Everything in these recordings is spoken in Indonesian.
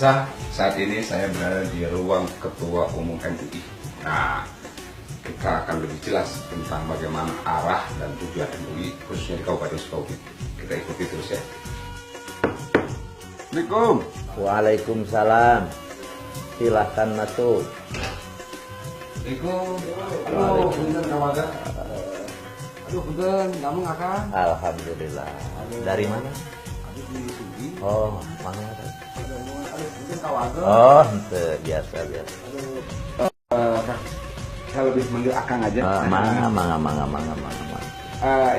Pemirsa, saat ini saya berada di ruang Ketua Umum MUI. Nah, kita akan lebih jelas tentang bagaimana arah dan tujuan MUI khususnya di Kabupaten Sukabumi. Kita ikuti terus ya. Assalamualaikum. Waalaikumsalam. Silahkan masuk. Assalamualaikum. Halo, punten kawaga. Aduh, punten, kamu ngakak? Alhamdulillah. Dari mana? Aduh, di Sugi. Oh, mana? Aduh, punten kawaga. Oh, biasa. Saya lebih manggil Akang aja. Mangga.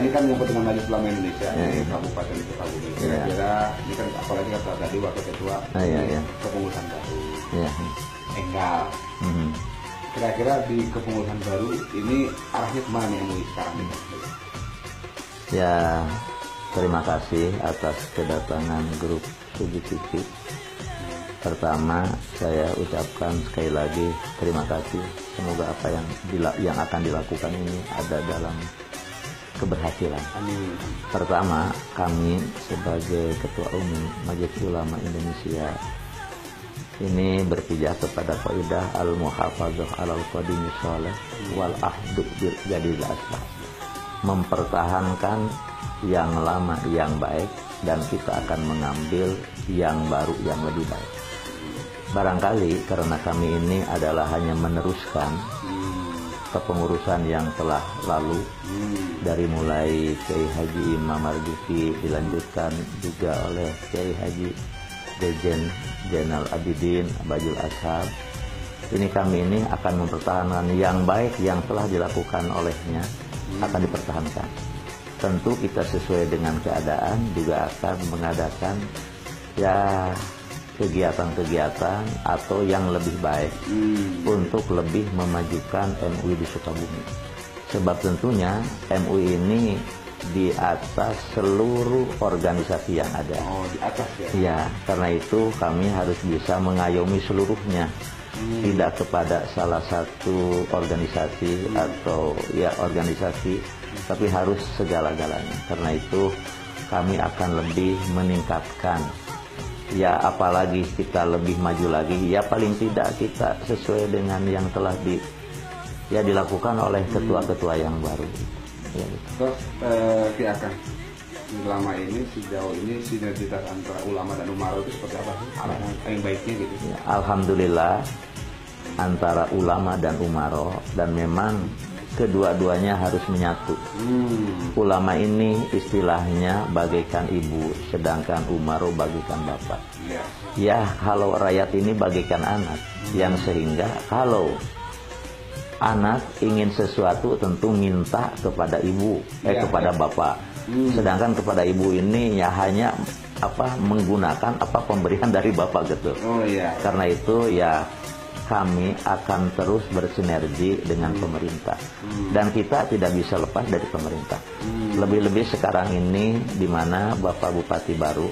Ini kan menyangkut dengan Majelis Ulama Indonesia di Iya. Kabupaten Sukabumi. Kira-kira ini kan apalagi kata tadi wakil ketua Iya. kepengurusan baru Iya. Enggal. Mhm. Kira-kira di kepengurusan baru ini arahnya kemana nih MUI sekarang ini? Ya, terima kasih atas kedatangan grup Sugi TV. Pertama, saya ucapkan sekali lagi terima kasih. Semoga apa yang akan dilakukan ini ada dalam keberhasilan. Amin. Pertama, kami sebagai Ketua Umum Majelis Ulama Indonesia ini berpijak kepada kaidah al-muhafadzah alal qadimi sholeh wal ahdu bil jadil aslah, mempertahankan yang lama yang baik dan kita akan mengambil yang baru yang lebih baik. Barangkali karena kami ini adalah hanya meneruskan kepengurusan yang telah lalu, dari mulai Kiai Haji Imam Marzuki dilanjutkan juga oleh Kiai Haji Dejen Zainal Abidin Bajul Ashab. Ini kami ini akan mempertahankan yang baik yang telah dilakukan olehnya, akan dipertahankan. Tentu kita sesuai dengan keadaan juga akan mengadakan ya kegiatan-kegiatan atau yang lebih baik untuk lebih memajukan MUI di Sukabumi. Sebab tentunya MUI ini di atas seluruh organisasi yang ada. Oh, di atas ya? Ya, karena itu kami harus bisa mengayomi seluruhnya. Tidak kepada salah satu organisasi atau ya organisasi, tapi harus segala-galanya. Karena itu kami akan lebih meningkatkan. Ya, apalagi kita lebih maju lagi, ya paling tidak kita sesuai dengan yang telah dilakukan oleh ketua-ketua yang baru. Ya, gitu. Terus Akang, selama ini sejauh ini sinergitas antara ulama dan umaro itu seperti apa sih? Arah yang baiknya gitu. Ya, alhamdulillah antara ulama dan umaro, dan memang kedua-duanya harus menyatu. Ulama ini istilahnya bagaikan ibu, sedangkan umaro bagaikan bapak. Ya, kalau rakyat ini bagaikan anak, yang sehingga kalau anak ingin sesuatu tentu minta kepada ibu, kepada bapak. Sedangkan kepada ibu ini ya hanya menggunakan pemberian dari bapak gitu. Oh iya. Karena itu ya kami akan terus bersinergi dengan pemerintah, dan kita tidak bisa lepas dari pemerintah. Lebih-lebih sekarang ini di mana Bapak Bupati baru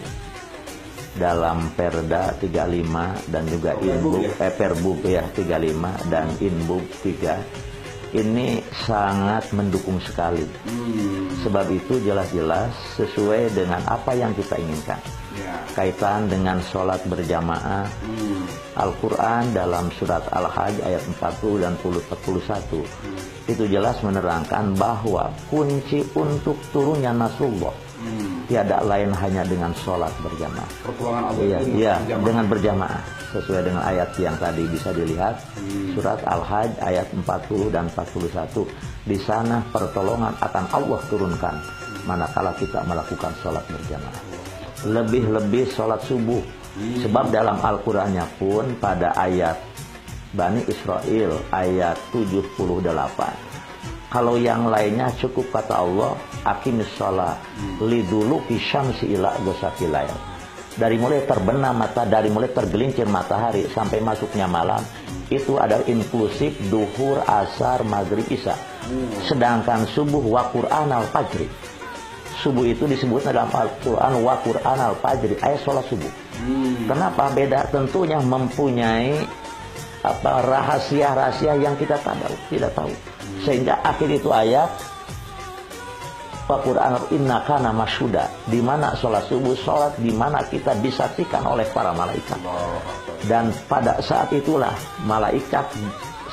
dalam Perda 35 dan juga Perbub ya 35 dan Inbub 3 ini sangat mendukung sekali. Sebab itu jelas-jelas sesuai dengan apa yang kita inginkan. Kaitan dengan sholat berjamaah, Al-Quran dalam surat Al-Hajj ayat 40 dan 41 itu jelas menerangkan bahwa kunci untuk turunnya Nasrullah tiada lain hanya dengan sholat berjamaah. Pertolongan Allah Iya, dengan berjamaah sesuai dengan ayat yang tadi bisa dilihat surat Al-Hajj ayat 40 dan 41. Di sana pertolongan akan Allah turunkan manakala kita melakukan sholat berjamaah. Lebih-lebih sholat subuh. Sebab dalam Al-Qurannya pun pada ayat Bani Israel ayat 78, kalau yang lainnya cukup kata Allah aqimis sholat liduluki syamsi ila ghasaqil lail. Dari mulai terbenam dari mulai tergelincir matahari sampai masuknya malam itu ada inklusif duhur, asar, maghrib, isya. Sedangkan subuh wa Qur'an al-fajri, subuh itu disebut dalam Al-Quran wa Qur'an al-fajri, ayat sholat subuh. Kenapa beda? Tentunya mempunyai rahasia-rahasia yang kita tidak tahu. Sehingga akhir itu ayat Quran inna kana masyhuda, di mana sholat subuh, sholat di mana kita disaksikan oleh para malaikat. Dan pada saat itulah malaikat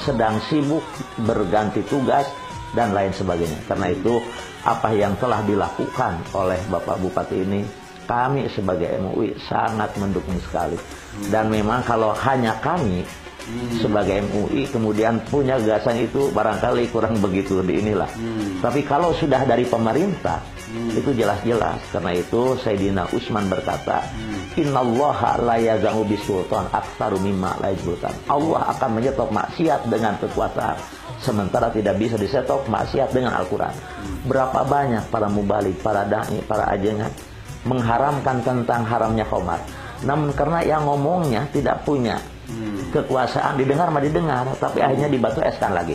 sedang sibuk berganti tugas dan lain sebagainya. Karena itu apa yang telah dilakukan oleh Bapak Bupati ini, kami sebagai MUI sangat mendukung sekali. Dan memang kalau hanya kami sebagai MUI kemudian punya gagasan itu barangkali kurang begitu di inilah. Tapi kalau sudah dari pemerintah itu jelas-jelas. Karena itu Sayyidina Utsman berkata, innallaha la yaz'u bisultan aktsaru mimma la yajulkan. Allah akan menyetop maksiat dengan kekuasaan, sementara tidak bisa disetop maksiat dengan Al-Quran. Berapa banyak para mubalik, para da'i, para ajengan mengharamkan tentang haramnya khamar, namun karena yang ngomongnya tidak punya kekuasaan, didengar mah didengar, tapi akhirnya dibatu eskan lagi.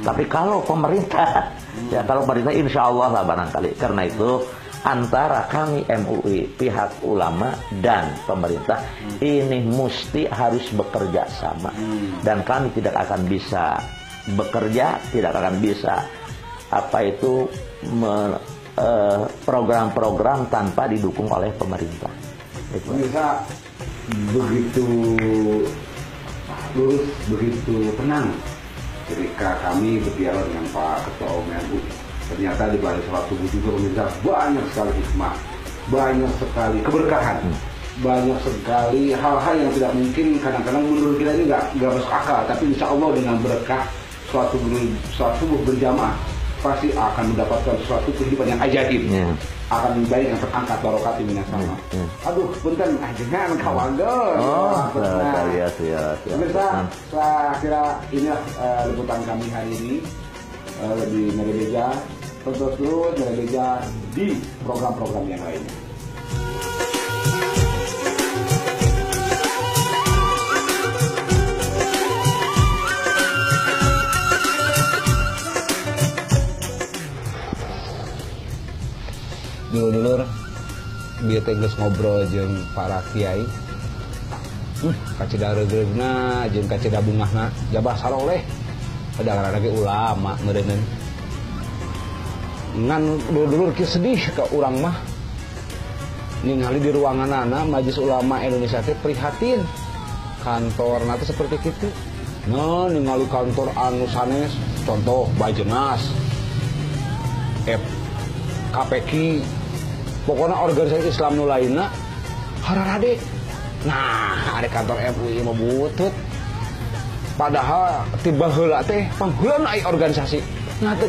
Tapi kalau pemerintah, ya kalau pemerintah insya Allah lah barangkali. Karena itu antara kami MUI, pihak ulama dan pemerintah ini mesti harus bekerja sama. Dan kami tidak akan bisa bekerja, tidak akan bisa program-program tanpa didukung oleh pemerintah. Pemirsa, begitu lurus, begitu tenang ketika kami berdialog dengan Pak Ketua Umum MUI. Ternyata di balik sholat subuh juga pemirsa banyak sekali hikmah, banyak sekali keberkahan, banyak sekali hal-hal yang tidak mungkin kadang-kadang menurut kita ini nggak masuk akal. Tapi insya Allah dengan berkah sholat subuh berjamaah pasti akan mendapatkan suatu kehidupan yang ajaib. Akan baik yang terangkat barokati minasama. Aduh, punten ajengan kawangan. Pemirsa, saya kira inilah liputan kami hari ini di Merebeja. Terus Merebeja di program-program yang lainnya. Dulur-dulur bieu teh geus ngobrol jeung para kiai. Kacida reugreugna jeung kacida bungahna jabah saloleh. Padahal ge ulama meureunneun. Ngan dulur-dulur kieu sedih ka urang mah. Ningali di ruanganana Majelis Ulama Indonesia teh prihatin. Kantorna teh seperti kitu. Nah, ningali kantor anu sanes contoh Bajenas, KPQ, pokoknya organisasi Islam nu lainna hararade. Nah, ada kantor MUI mah butut. Padahal tiba heula teh pangheula aya organisasi. Ngate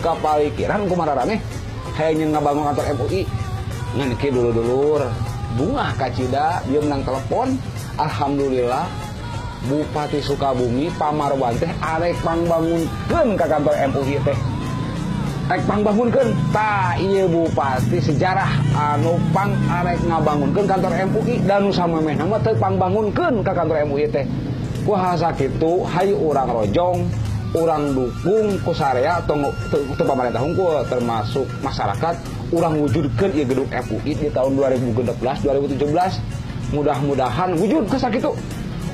kapalikiran kumararane hayang ngabangun kantor MUI. Ngan kieu dulur-dulur, bungah kacida ieu menang telepon. Alhamdulillah Bupati Sukabumi Pamarwan teh arek pangbangunkeun ka kantor MUI teh. Rek pangbangunkeun tah ieu bupati sejarah anu arek ngabangunkeun kantor MUI dan nu samemehna mah teu pangbangunkeun ka kantor MUI teh. Kumaha sakitu hayu urang rojong, urang dukung ku sarea teu pamarentah hungkul termasuk masyarakat urang wujudkeun ieu gedung MUI di tahun 2016 2017. Mudah-mudahan wujud ka sakitu.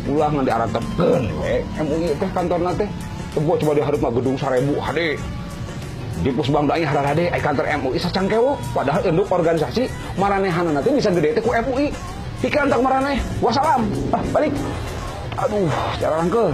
Ulah ngan diaratepkeun we MUI teh kantorna teh. Coba di hareup mah gedung 1000 hade. Di Pusbangda aya harade aya kantor MUI sacangkewok, padahal induk organisasi maranehanna teh bisa gede teh ku MUI. Pikiran tak maraneh. Wassalam. Balik. Aduh, cara rangkeul.